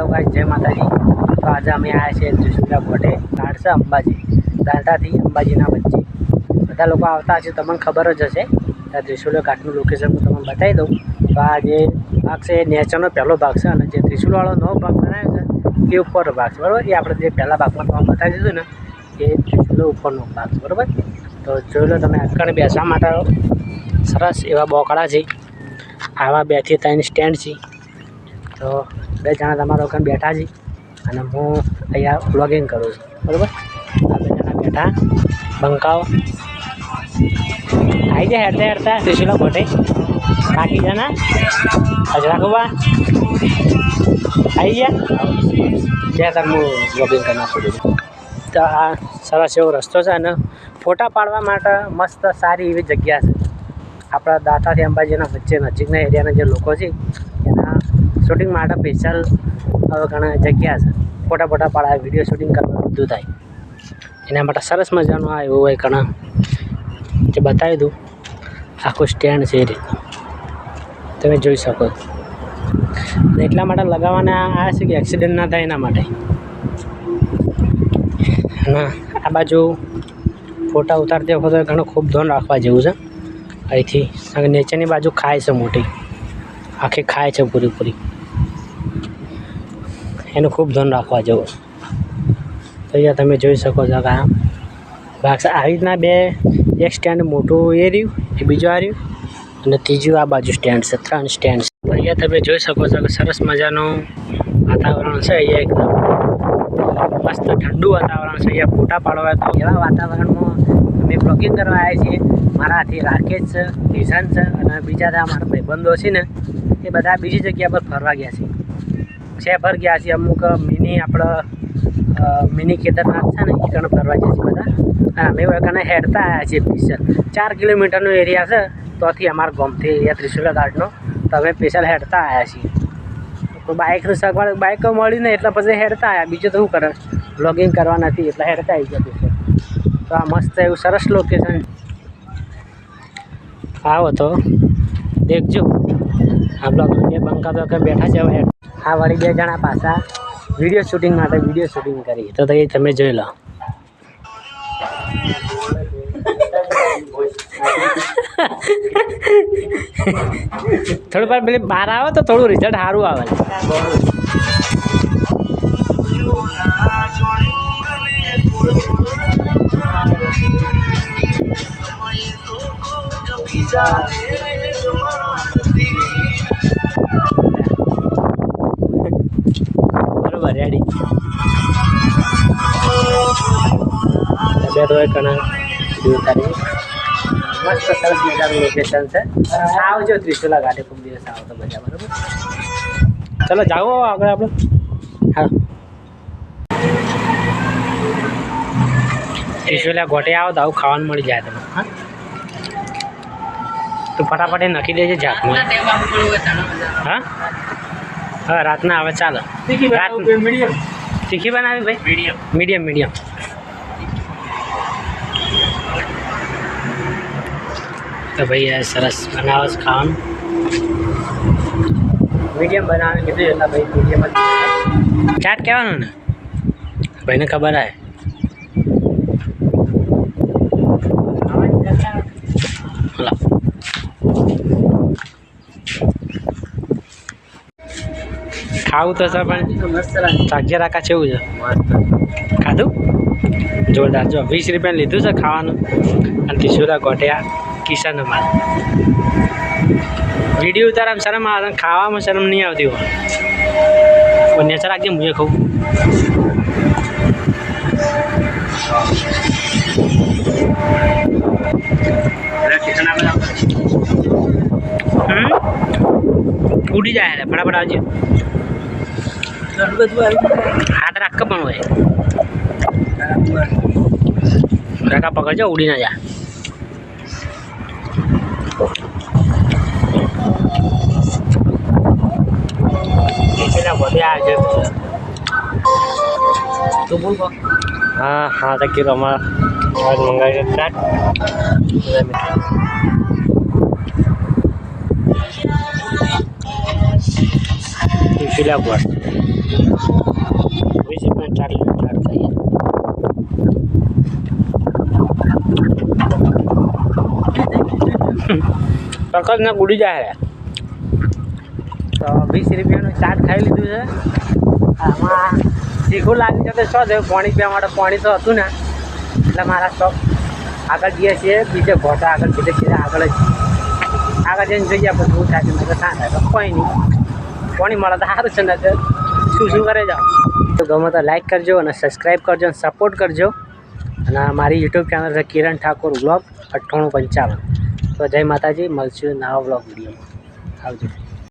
Hello guys, જય માતાજી। તો આજે અમે આવ્યા છીએ ત્રિશુલા ગોટે કાઢશે અંબાજી, દાંતાથી અંબાજીના વચ્ચે બધા લોકો આવતા હશે, તમને ખબર જ હશે। ત્યાં ત્રિશુલા ઘાટનું લોકેશન હું તમને બતાવી દઉં। તો આ જે ભાગ છે એ નેચરનો પહેલો ભાગ છે, અને જે ત્રિશુલવાળો નવો ભાગ બનાવ્યો છે એ ઉપરનો ભાગ છે, બરાબર। એ આપણે જે પહેલા ભાગમાં તમને બતાવી દીધું ને એ ત્રિશુલા ઉપરનો ભાગ છે, બરાબર। તો જોઈ લો તમે, આગળ બેસવા માટે સરસ એવા બોકડા છે, આવા 2 થી 3 સ્ટેન્ડ છે। તો 2 જણા તમારા વખત બેઠા છે અને હું અહીંયા વ્લોગિંગ કરું છું, બરાબર। આ 2 જણા બેઠા બંકાઓ આવી જાય હેરતા હેરતા ત્રિશુલા ગોટે બાકી જણા હજરા ખોબા આવી ગયા ત્યાં તક હું વ્લોગિંગ કરી નાખું છું। તો આ સરસ એવો રસ્તો છે અને ફોટા પાડવા માટે મસ્ત સારી એવી જગ્યા છે। આપણા દાંતાથી અંબાજીના વચ્ચે નજીકના એરિયાના જે લોકો છે એના શૂટિંગ માટે સ્પેશિયલ ઘણા જગ્યા છે, ફોટા પાડવા, વિડીયો શૂટિંગ કરવા બધું થાય એના માટે સરસ મજાનું આ એવું હોય ઘણા જે બતાવી દઉં। આખું સ્ટેન્ડ છે એ રીતનું તમે જોઈ શકો છો, એટલા માટે લગાવવાના આવ્યા છે કે એક્સિડન્ટ ના થાય એના માટે। અને આ બાજુ ફોટા ઉતારતી વખતે ઘણું ખૂબ ધ્યાન રાખવા જેવું છે। અહીંથી નીચેની બાજુ ખાય છે મોટી, આખી ખાય છે પૂરી, એનું ખૂબ ધ્યાન રાખવા જેવું। તો અહીંયા તમે જોઈ શકો છો કે આ ભાગ છે, આવી રીતના 2 એક સ્ટેન્ડ મોટું એ રહ્યું, એ બીજું આ રહ્યું અને ત્રીજું આ બાજુ સ્ટેન્ડ છે, 3 સ્ટેન્ડ છે। તો અહીંયા તમે જોઈ શકો છો કે સરસ મજાનું વાતાવરણ છે, અહીંયા એકદમ મસ્ત ઠંડુ વાતાવરણ છે। અહીંયા ફોટા પાડવા તો એવા વાતાવરણમાં અમે બ્લોગિંગ કરવા આવ્યા છીએ। મારાથી રાકેશ છે, કિશન છે અને બીજા બધા મારા ભાઈબંધો છે ને એ બધા બીજી જગ્યા પર ફરવા ગયા છે, શેફર ગયા છે, અમુક મિની કેદારનાથ છે ને એ કણે ફરવા ગયા છે બધા। અને અમે કણે હેડતા આવ્યા છીએ સ્પેશિયલ 4 કિલોમીટરનો એરિયા છે તોથી અમારા ગામથી અહીંયા ત્રિશુલા ઘાટનો, તો અમે સ્પેશિયલ હેડતા આવ્યા છીએ। તો બાઇકનું સગવડ બાઇક મળી ને એટલે પછી હેડતા આવ્યા, બીજું તો શું કરે, બ્લોગિંગ કરવા નથી એટલે હેડતા આવી ગયા સ્પેશિયલ। તો આ મસ્ત એવું સરસ લોકેશન, આવો તો દેખજો। આ બ્લોગમાં 2 બંકા તો બેઠા છે, હવે આ વળી 2 જણા પાછા વિડીયો શૂટિંગ માટે વિડીયો શૂટિંગ કરી, તો તમે જોઈ લો। થોડું પર પેલી બહાર આવે તો થોડું રિઝલ્ટ સારું આવે। બરોબર, રેડી બે તો ઘણા ઉતારી મસ્ત સરસ મજાનું લોકેશન છે। આવજો ત્રિશુલા ઘાટે, ખૂબ દિવસ આવો તો મજા, બરાબર। ચલો જાઓ આગળ આપણે। હા, ત્રિશુલા ઘાટે આવો તો આવું ખાવાનું મળી જાય તમને। હા, તો ફટાફટ નાખી દેજે ઝાકમાં। હા હા, રાતના આવે ચાલો। તીખી બનાવી ભાઈ? મીડિયમ। તો ભાઈ આ સરસ બનાવે છે ખાવાનું, મીડિયમ બનાવે કીધું એટલે ભાઈ મીડિયમ જ ચાટ કહેવાનું ને, ભાઈને ખબર આવે। ખાવું તો છે પણ ચાખજે રાખા છે એવું છે, ખાધું જોરદાર। જો 20 રૂપિયાનું લીધું છે ખાવાનું, અને ત્રિશુલા ગોટિયા કિશન અમારે વિડીયો ઉતારવામાં શરમ આવે, ખાવામાં શરમ નહીં આવતી હોય, નેચર રાખજે, હું ખાઉં। ઉડી જાય ફટાફટ આવજે, હાથ રાખ પણ હોય કાકા પકડજો, ઉડી ના જા। हाँ हाँ, तक हमारा आज मंगाई चाट ત્રિશુલા ઘાટ। 20 મિનિટ ચાટ ખાઈએ. તરત ને ગુડી જાય. તો 20 રૂપિયાનું ચાટ ખાઈ લીધું છે. આમાં તીખું લાગી જશે. શું થયું? પાણી પીવા માટે પાણી તો હતું ને, એટલે મારા શોપ આગળ જઈએ છીએ. બીજે ઘોટા આગળ સીધે આગળ જઈને જોઈએ આપણે શું થાય છે. મેં તો ના થાય તો કોઈ નહીં. પાણી મળે તો સારું છે ને. શું કરે જાઓ. તો ગમે તો લાઈક કરજો અને સબસ્ક્રાઈબ કરજો અને સપોર્ટ કરજો. અને મારી યુટ્યુબ ચેનલ છે કિરણ ઠાકોર વ્લોગ 9855. તો જય માતાજી, મળશું નવા વ્લોગ વિડીયોમાં. આવજો.